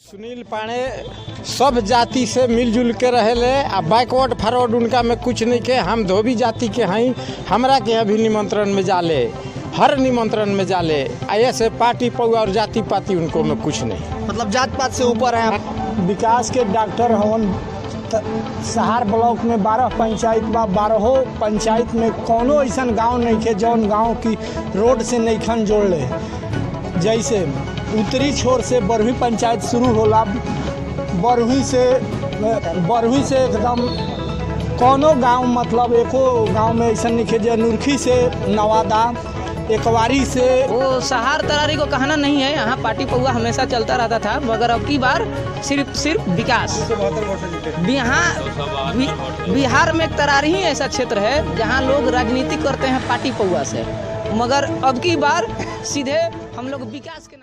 सुनील पांडे सब जाति से मिलजुल के रहेले आ बैकवर्ड फॉरवर्ड उनका में कुछ नहीं के। हम धोबी जाति के हैं, हमरा के अभी निमंत्रण में जाले, हर निमंत्रण में जाले। ऐसे पार्टी पौआ और जाति पाति उनको में कुछ नहीं, मतलब जात पात से ऊपर है। विकास के डॉक्टर हवन सहार ब्लॉक में 12 पंचायत बा, 12 पंचायत में कोनो ऐसा गांव नहीं के जौन गांव की रोड से नहीं खन जोड़ ले। जैसे उत्तरी छोर से बरही पंचायत शुरू होला, बरही से एकदम कोनो गांव मतलब एको गांव में ऐसा नहीं के। जनुरखी से नवादा, एकवारी से वो सहार तरारी को कहना नहीं है। यहाँ पार्टी पौआ हमेशा चलता रहता था, मगर अब की बार सिर्फ विकास। बिहार में एक तरारी ही ऐसा क्षेत्र है जहाँ लोग राजनीति करते हैं पार्टी पौआ से, मगर अब की बार सीधे हम लोग विकास के।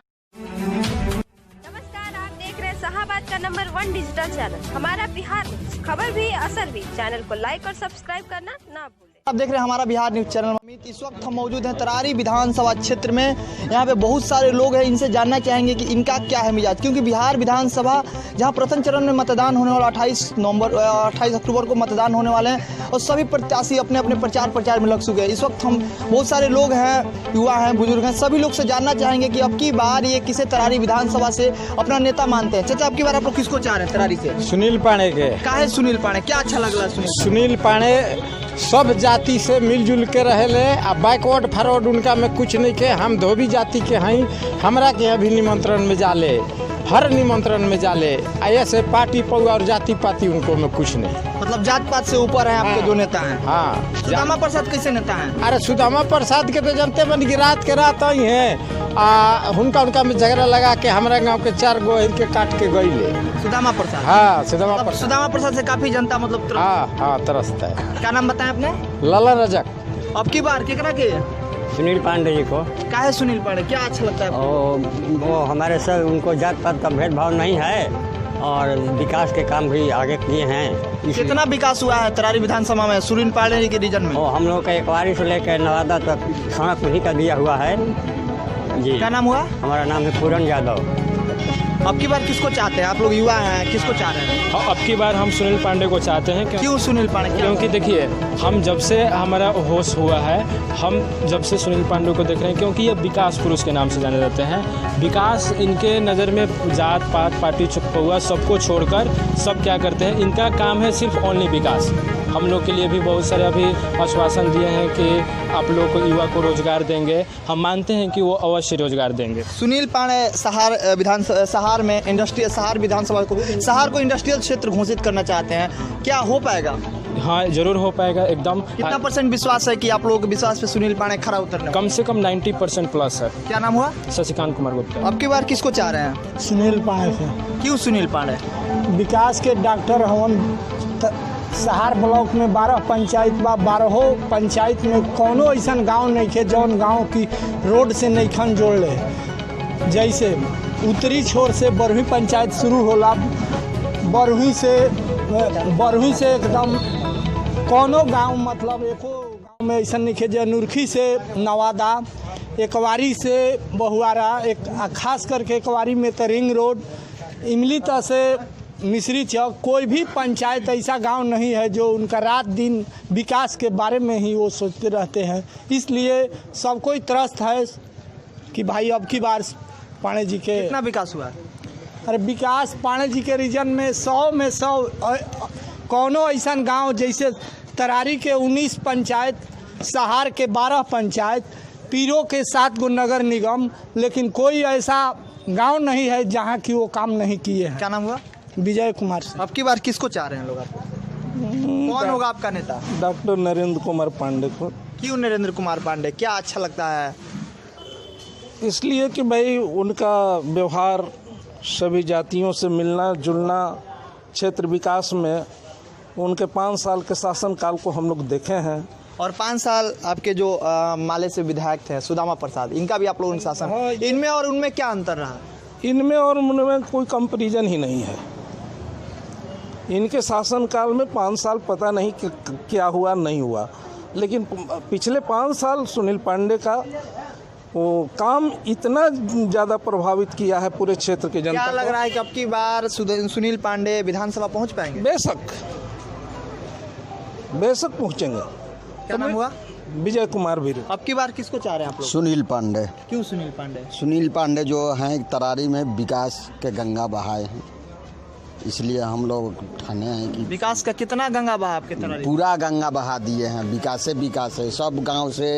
नमस्कार, आप देख रहे हैं शाहबाद का नंबर 1 डिजिटल चैनल हमारा बिहार न्यूज। खबर भी असर भी। चैनल को लाइक और सब्सक्राइब करना ना भूलें। आप देख रहे हैं हमारा बिहार न्यूज चैनल। अमित, इस वक्त हम मौजूद हैं तरारी विधानसभा क्षेत्र में। यहाँ पे बहुत सारे लोग हैं, इनसे जानना चाहेंगे कि इनका क्या है मिजाज, क्योंकि बिहार विधानसभा जहाँ प्रथम चरण में मतदान होने वाला 28 अक्टूबर को मतदान होने वाले हैं और सभी प्रत्याशी अपने अपने प्रचार में लग चुके हैं। इस वक्त हम बहुत सारे लोग हैं, युवा हैं, बुजुर्ग हैं, सभी लोग से जानना चाहेंगे कि अब की बार ये किसे तरारी विधानसभा से अपना नेता मानते हैं। चाचा, अब की बार आप लोग किसको चाह रहे हैं तरारी से? सुनील पांडे के। काहे सुनील पांडे, क्या अच्छा लग रहा है? सुनील पांडे सब जाति से मिलजुल के रहेले आ बैकवर्ड फॉरवर्ड उनका में कुछ नहीं के। हम धोबी जाति के हैं, हमरा के अभी निमंत्रण में जाले, हर निमंत्रण में जाले। ऐसे पार्टी पौआ और जाति पाति उनको में कुछ नहीं, मतलब जात पात से ऊपर है आपके जो नेता हैं। हाँ। सुदामा प्रसाद कैसे नेता हैं? अरे सुदामा प्रसाद के तो जानते बन कि रात के रात आई हैं, उनका में झगड़ा लगा के हमारे गांव के 4 गो के काट के गईले। सुदामा प्रसाद? हाँ, सुदामा प्रसाद से काफी जनता मतलब हाँ तरसता है। क्या नाम बताएं आपने? लाला रजक। अब की बार केकरा के? सुनील पांडे जी को। क्या है सुनील पांडे, क्या अच्छा लगता है? वो हमारे सर उनको जात पात का भेदभाव नहीं है और विकास के काम भी आगे किए हैं। कितना विकास हुआ है तरारी विधानसभा में सुनील पांडे के रीजन में? हम लोग का एकवारी से लेकर नवादा तक सड़क नहीं का दिया हुआ है जी। क्या नाम हुआ? हमारा नाम है पूरन यादव। अब की बार किसको चाहते हैं आप लोग, युवा हैं, किसको चाह रहे हैं? अब की बार हम सुनील पांडे को चाहते हैं। क्यों सुनील पांडे? क्योंकि देखिए, हम जब से हमारा होश हुआ है, हम जब से सुनील पांडे को देख रहे हैं, क्योंकि ये विकास पुरुष के नाम से जाने जाते हैं। विकास इनके नज़र में जात पात पार्टी पौआ सबको छोड़कर सब क्या करते हैं, इनका काम है सिर्फ ओनली विकास। हम लोग के लिए भी बहुत सारे अभी आश्वासन दिए हैं कि आप लोग को युवा को रोजगार देंगे। हम मानते हैं कि वो अवश्य रोजगार देंगे। सुनील पांडे सहार में सहार विधानसभा को इंडस्ट्रियल क्षेत्र घोषित करना चाहते हैं, क्या हो पाएगा? हाँ, जरूर हो पाएगा एकदम। कितना % विश्वास है कि आप लोगों के विश्वास पे सुनील पांडे खरा उतरने? कम से कम 90% प्लस है। क्या नाम हुआ? शशिकांत कुमार गुप्ता। अब की बार किसको चाह रहे हैं? सुनील पांडे से। क्यों सुनील पांडे? विकास के डॉक्टर हवन सहार ब्लॉक में 12 पंचायत बा, 12 पंचायत में कोनो ऐसा गांव नहीं के जौन गांव की रोड से नहीं खन जोड़ ले। जैसे उत्तरी छोर से बरही पंचायत शुरू होला, बरही से एकदम कोनो गांव मतलब एको गांव में ऐसा नहीं के। जनुरखी से नवादा, एकवारी से बहुआरा, एक खास करके एकवारी में तो रिंग रोड, इमली तक से मिश्री चौक, कोई भी पंचायत ऐसा गांव नहीं है जो उनका रात दिन विकास के बारे में ही वो सोचते रहते हैं। इसलिए सब कोई त्रस्त है कि भाई अब की बार पांडे जी के। कितना विकास हुआ? अरे विकास पांडे जी के रीजन में 100 में 100। कोनो ऐसा गांव जैसे तरारी के 19 पंचायत, सहार के 12 पंचायत, पीरो के 7 गो नगर निगम, लेकिन कोई ऐसा गांव नहीं है जहां की वो काम नहीं किए हैं। क्या नाम हुआ? विजय कुमार से। अब की बार किसको चाह रहे हैं लोग? आपको कौन होगा आपका नेता? डॉक्टर नरेंद्र कुमार पांडे को। क्यों नरेंद्र कुमार पांडे, क्या अच्छा लगता है? इसलिए कि भाई उनका व्यवहार सभी जातियों से मिलना जुलना, क्षेत्र विकास में उनके 5 साल के शासनकाल को हम लोग देखे हैं। और 5 साल आपके जो माले से विधायक थे सुदामा प्रसाद, इनका भी आप लोगों ने शासन। हाँ, इनमें और उनमें क्या अंतर रहा? इनमें और उनमें कोई कंपैरिजन ही नहीं है। इनके शासनकाल में 5 साल पता नहीं क्या हुआ नहीं हुआ, लेकिन पिछले 5 साल सुनील पांडे का वो काम इतना ज़्यादा प्रभावित किया है पूरे क्षेत्र के जनता क्या लग को। रहा है कि अब की बार सुनील पांडे विधानसभा पहुंच पाएंगे? बेशक पहुँचेंगे। क्या नाम हुआ? विजय कुमार भी। अब की बार किसको चाह रहे हैं आप लोग? सुनील पांडे। क्यों सुनील पांडे? सुनील पांडे जो हैं तरारी में विकास के गंगा बहाए हैं, इसलिए हम लोग ठाने हैं कि विकास का कितना गंगा बहा आपके तरारी? पूरा गंगा बहा दिए हैं। विकास है, सब गांव से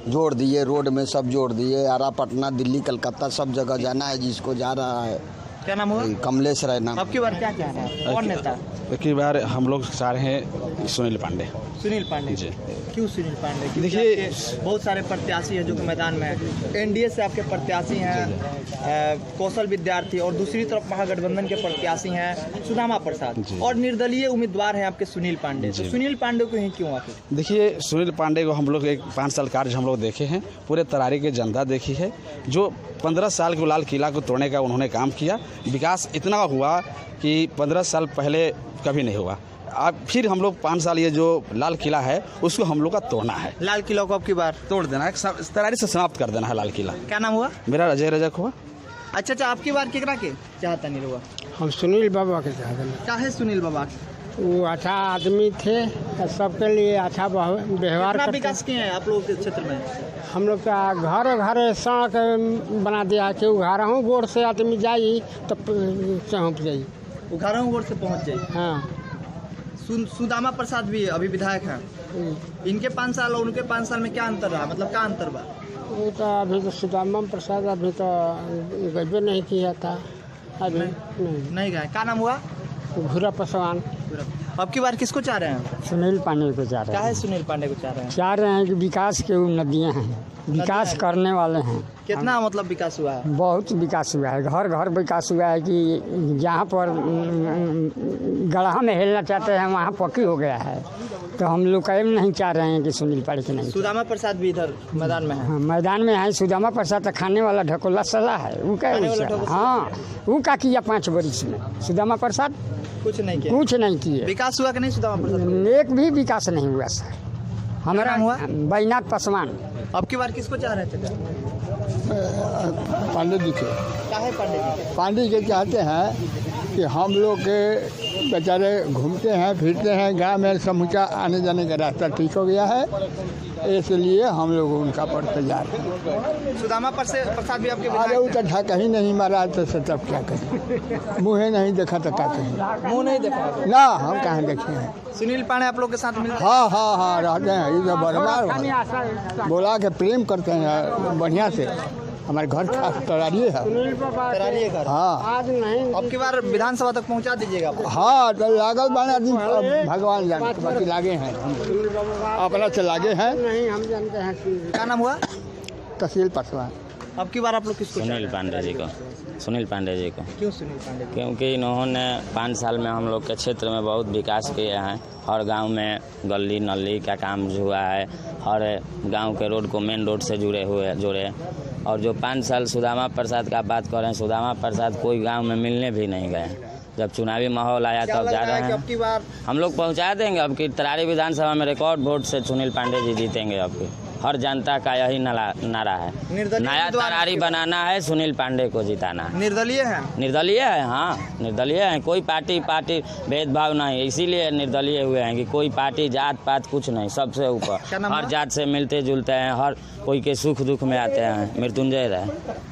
जोड़ दिए, रोड में सब जोड़ दिए। आरा पटना, दिल्ली, कलकत्ता सब जगह जाना है जिसको जा रहा है। क्या नाम हुआ? कमलेश रैना। अब की बार क्या चाह रहे हैं? कौन नेता? अब की बार हम लोग चाह रहे हैं सुनील पांडे। सुनील पांडे जी। क्यों सुनील पांडे? देखिए, बहुत सारे प्रत्याशी हैं जो कि मैदान में हैं। एनडीए से आपके प्रत्याशी हैं कौशल विद्यार्थी, और दूसरी तरफ महागठबंधन के प्रत्याशी हैं सुदामा प्रसाद, और निर्दलीय उम्मीदवार हैं आपके सुनील पांडे। तो सुनील पांडे को ही क्यों आखिर? देखिए, सुनील पांडे को हम लोग 5 साल कार्य हम लोग देखे हैं, पूरे तरारी के जनता देखी है। जो 15 साल को लाल किला को तोड़ने का उन्होंने काम किया, विकास इतना हुआ कि 15 साल पहले कभी नहीं हुआ। अब फिर हम लोग 5 साल ये जो लाल किला है उसको हम लोग का तोड़ना है। लाल किला को अब की बार तोड़ देना है, तरारी से समाप्त कर देना है लाल किला। क्या नाम हुआ? मेरा अजय रजक हुआ। अच्छा, आपकी बार केकरा के चाहता नहीं हुआ? हम सुनील बाबा के चाहते। क्या है सुनील बाबा? वो अच्छा आदमी थे, सबके लिए अच्छा व्यवहार कितना करते। विकास किए हैं आप लोगों के क्षेत्र में? हम लोग का घर घर सड़क बना दिया कि उघारहूँ बोर्ड से आदमी जाई तब पहुँच जाई। उघारहूँ बोर्ड से पहुँच जाई। हाँ। सुदामा प्रसाद भी अभी विधायक हैं। इनके 5 साल और उनके 5 साल में क्या अंतर रहा? मतलब क्या अंतर बा? वो तो अभी तो सुदामा प्रसाद अभी तो गजबे नहीं किया था। अभी नहीं गए। क्या नाम हुआ? घुरा पासवान। अब की बार किसको चाह रहे हैं? सुनील पांडे को चाह रहे क्या हैं। है सुनील पांडे को चाह रहे हैं? कि विकास के नदियाँ हैं, विकास करने वाले हैं। कितना मतलब विकास हुआ है? बहुत विकास हुआ है, घर घर विकास हुआ है कि जहाँ पर गढ़ा में हेलना चाहते हैं वहाँ पक्की हो गया है। तो हम लोग कहीं नहीं चाह रहे हैं कि सुनील पांडे के नहीं। सुदामा प्रसाद भी इधर मैदान में है। हाँ, मैदान में है। सुदामा प्रसाद तो खाने वाला ढकोला सला है, वो क्या? हाँ, वो क्या किया 5 वर्ष में? सुदामा प्रसाद कुछ नहीं किया। कुछ नहीं किया। विकास हुआ कि नहीं सुदामा प्रसाद? एक भी विकास नहीं हुआ सर। हमारा हुआ बैनाथ पासवान। अब की बार किसको चाह रहे थे? पांडे जी के। क्या है पांडे जी? पांडे जी चाहते हैं कि हम लोग के बेचारे घूमते हैं फिरते हैं, गाँव में समूचा आने जाने का रास्ता ठीक हो गया है, इसलिए हम लोग उनका पर तैयार हैं। सुदामा प्रसाद भी आपके अरे वो तो ढका ही नहीं मारा तो तब क्या करें? मुँह नहीं देखा तो क्या करें? मुँह नहीं देखा ना, हम कहाँ देखे हैं। सुनील पांडे आप लोग के साथ मिलते? हाँ हाँ हाँ, रहते हैं। ये तो बराबर बोला के प्रेम करते हैं बढ़िया से। हमारे घर खास तरारिए है। तरारिए घर। हाँ। आज नहीं। अब की बार विधानसभा तक पहुंचा दीजिएगा? हाँ, तो लागल बना दिन भगवान जाने, बाकी लागे हैं, अपना से लागे हैं। नहीं, हम जानते हैं। क्या नाम हुआ? तहसील पासवान। अब की बार आप लोग किसको? सुनील पांडे जी को। सुनील पांडे जी को। क्यों सुनील पांडे? क्योंकि इन्होंने 5 साल में हम लोग के क्षेत्र में बहुत विकास किए हैं। हर गांव में गली नली का काम हुआ है, हर गांव के रोड को मेन रोड से जोड़े। और जो 5 साल सुदामा प्रसाद का बात कर रहे हैं, सुदामा प्रसाद कोई गांव में मिलने भी नहीं गए। जब चुनावी माहौल आया तब जा रहे हैं। अब की बार हम लोग पहुंचा देंगे। अब की तरारी विधानसभा में रिकॉर्ड वोट से सुनील पांडे जी जीतेंगे। अब की हर जनता का यही नारा है, नया तरारी बनाना है, सुनील पांडे को जिताना है। निर्दलीय है? निर्दलीय है, हाँ निर्दलीय है। कोई पार्टी भेदभाव नहीं, इसीलिए निर्दलीय हुए हैं कि कोई पार्टी जात पात कुछ नहीं, सबसे ऊपर हर जात से मिलते जुलते हैं, हर कोई के सुख दुख में आते हैं। मृत्युंजय रहे।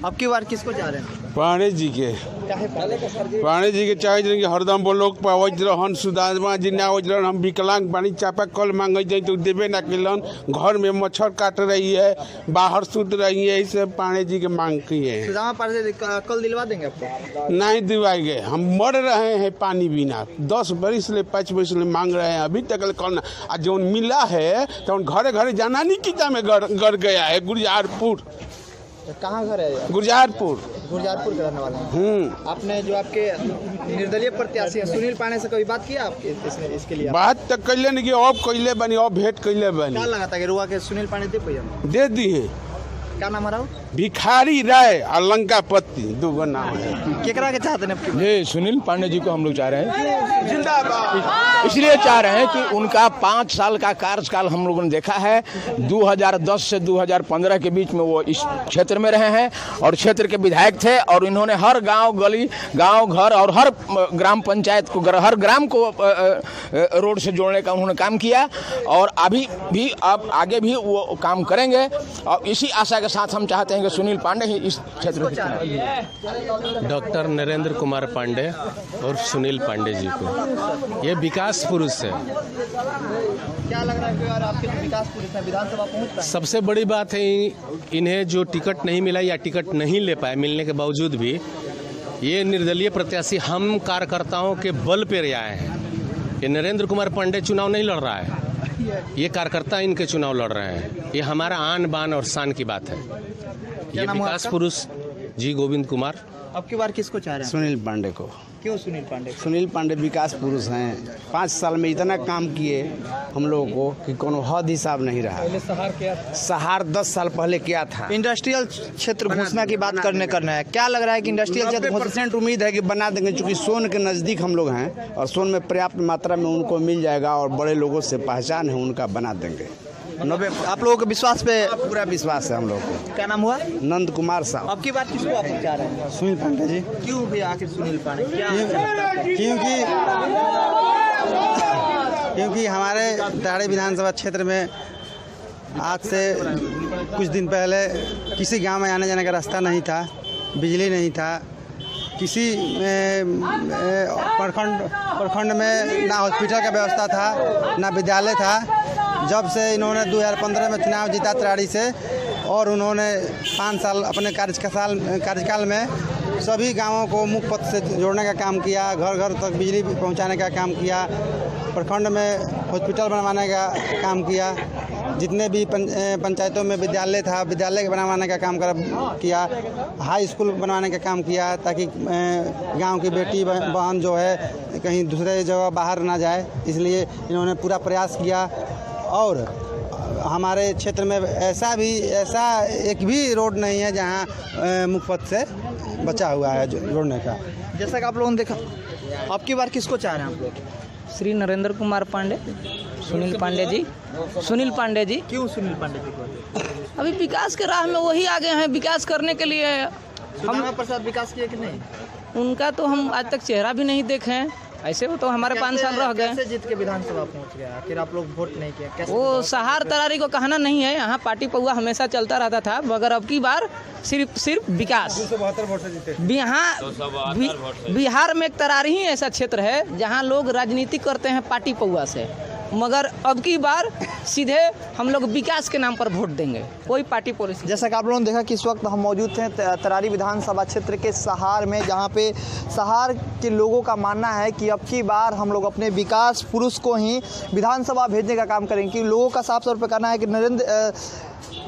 अब की बार किसको जा रहे हैं? पांडे जी के। पांडे जी के चाहे कि हरदम वो लोग पहुँच रहन, सुदामा जी ना आवत रहन। हम विकलांग पानी चापा कल मांगे जाए तो देवे ना किलन, घर में मच्छर काट रही है, बाहर सूत रही है, इसे पांडे जी के मांग की है। सुदामा प्रसाद कल दिलवा देंगे आपको? नहीं दिलवाएंगे, हम मर रहे हैं पानी बिना। 10 बरिस ले 5 बरिस ले मांग रहे हैं, अभी तक कल आ जो मिला है तो घरे घरे जाना नहीं किता में गड़ गया है। गुरजारपुर। कहाँ घर है? गुरजारपुर। गुरजारपुर के रहने वाले हैं। आपने जो आपके निर्दलीय प्रत्याशी हैं सुनील पांडे से कभी बात किया आपके इसके लिए? बात तो कैले नहीं, अब कैले बनी, अब भेंट कैले बनी। क्या लगा था कि रुआ के सुनील पांडे दे दिए? क्या नाम है? भिखारी राय और लंकापति, दो गो नाम है। केकरा के चाहते हैं? ये सुनील पांडे जी को हम लोग चाह रहे हैं, जिंदाबाद। इसलिए चाह रहे हैं कि उनका 5 साल का कार्यकाल हम लोगों ने देखा है। 2010 से 2015 के बीच में वो इस क्षेत्र में रहे हैं और क्षेत्र के विधायक थे, और इन्होंने हर गांव गली, गांव घर और हर ग्राम पंचायत को, हर ग्राम को रोड से जोड़ने का उन्होंने काम किया, और अभी भी अब आगे भी वो काम करेंगे। और इसी आशा के साथ हम चाहते हैं कि सुनील पांडे ही इस क्षेत्र में। डॉक्टर नरेंद्र कुमार पांडे और सुनील पांडे जी को, ये विकास पुरुष है। क्या लग रहा है कि यार आपके तो विकास पुरुष है, विधानसभा पहुंच पाए? सबसे बड़ी बात है इन्हें जो टिकट नहीं मिला या टिकट नहीं ले पाए, मिलने के बावजूद भी ये निर्दलीय प्रत्याशी हम कार्यकर्ताओं के बल पर आए हैं। ये नरेंद्र कुमार पांडे चुनाव नहीं लड़ रहा है, ये कार्यकर्ता इनके चुनाव लड़ रहे हैं। ये हमारा आन बान और शान की बात है। ये विकास पुरुष जी गोविंद कुमार। अब की बार किसको चाह रहे हैं? सुनील पांडे को। क्यों सुनील पांडे? सुनील पांडे विकास पुरुष हैं। 5 साल में इतना काम किए हम लोगों को कि कोनो हद हिसाब नहीं रहा। पहले सहार क्या था? सहार 10 साल पहले क्या था। इंडस्ट्रियल क्षेत्र घोषणा की बात करना है। क्या लग रहा है कि इंडस्ट्रियल क्षेत्र 90% उम्मीद है कि बना देंगे, चूँकि सोन के नज़दीक हम लोग हैं और सोन में पर्याप्त मात्रा में उनको मिल जाएगा और बड़े लोगों से पहचान है उनका, बना देंगे। 90 आप लोगों के विश्वास पे? पूरा विश्वास है हम लोग को। क्या नाम हुआ? नंद कुमार साहब। अब की बात किसको आप चाह रहे हैं? सुनील पांडे जी। क्यों भी आखिर सुनील पांडे? क्योंकि हमारे तरारी विधानसभा क्षेत्र में आज से कुछ दिन पहले किसी गांव में आने जाने का रास्ता नहीं था, बिजली नहीं था, किसी प्रखंड में ना हॉस्पिटल का व्यवस्था था, ना विद्यालय था। जब से इन्होंने 2015 में चुनाव जीता तरारी से, और उन्होंने 5 साल अपने कार्यकाल में सभी गांवों को मुख्य पथ से जोड़ने का काम किया, घर घर तक बिजली पहुंचाने का काम किया, प्रखंड में हॉस्पिटल बनवाने का काम किया, जितने भी पंचायतों में विद्यालय था, विद्यालय बनवाने का काम किया, हाई स्कूल बनवाने का काम किया, ताकि गांव की बेटी बहन जो है कहीं दूसरे जगह बाहर ना जाए, इसलिए इन्होंने पूरा प्रयास किया। और हमारे क्षेत्र में ऐसा एक भी रोड नहीं है जहां मुख्य पथ से बचा हुआ है जोड़ने का। जैसा कि आप लोगों ने देखा, अब की बार किसको चाह रहे हैं आप लोग? श्री नरेंद्र कुमार पांडे, सुनील पांडे जी। सुनील पांडे जी। क्यों सुनील पांडे जी को? अभी विकास के राह में वही आगे हैं, विकास करने के लिए। हम प्रसाद विकास किए कि नहीं? उनका तो हम आज तक चेहरा भी नहीं देखे हैं। ऐसे वो तो हमारे 5 साल रह गए। कैसे जीत के विधानसभा पहुंच गया? फिर आप लोग वोट नहीं किया कैसे? वो सहार तरारी को कहना नहीं है, यहाँ पार्टी पौआ हमेशा चलता रहता था, मगर अब की बार सिर्फ विकास। 272 वोट से जीते। बिहार में एक तरारी ही ऐसा क्षेत्र है जहाँ लोग राजनीति करते हैं पार्टी पौआ से, मगर अब की बार सीधे हम लोग विकास के नाम पर वोट देंगे, कोई पार्टी पॉलिसी। जैसा कि आप लोगों ने देखा कि इस वक्त हम मौजूद थे तरारी विधानसभा क्षेत्र के सहार में, जहां पे सहार के लोगों का मानना है कि अब की बार हम लोग अपने विकास पुरुष को ही विधानसभा भेजने का काम करेंगे। कि लोगों का साफ तौर पर कहना है कि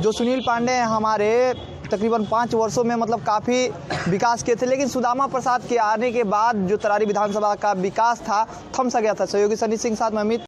जो सुनील पांडे हैं हमारे तकरीबन 5 वर्षों में मतलब काफ़ी विकास किए थे, लेकिन सुदामा प्रसाद के आने के बाद जो तरारी विधानसभा का विकास था थम सा गया था। सहयोगी सनी सिंह साथ में अमित।